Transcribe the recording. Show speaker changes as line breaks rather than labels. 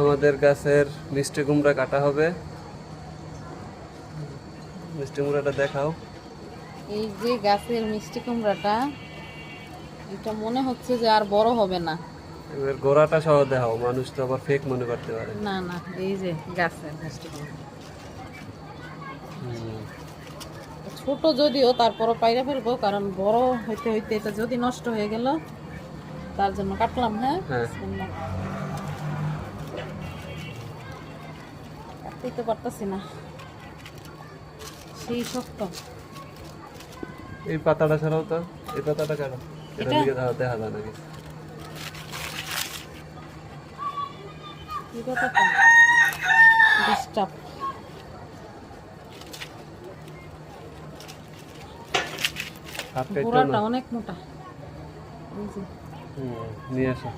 আমাদের গাছের মিষ্টি কুমড়া কাটা হবে। মিষ্টি কুমড়াটা দেখাও।
এই যে গাছের মিষ্টি কুমড়াটা, এটা মনে হচ্ছে যে আর বড় হবে না।
এবার গোড়াটা সহ দেখাও, মানুষ তো আবার ফেক মনে করতে পারে।
না না, এই যে গাছের মিষ্টি কুমড়া ছোট যদিও, তারপরও পাইরা ফেলবো, কারণ বড় হইতে হইতে এটা যদি নষ্ট হয়ে গেল, তার জন্য কাটলাম। হ্যাঁ, বিসমিল্লাহ। কাটতেই তো পারতাছি না, সেই শক্ত।
এই পাতাটা ছাড়াও তো, এই পাতাটা কাটো, এটা
এটা?
দিকে দেখা যায় নাকি?
কি কথাটা ডিস্টার্ব।
হাত কাটলো
গোড়াটা
না?
অনেক মোটা। এই যে
নিয়ে আসো।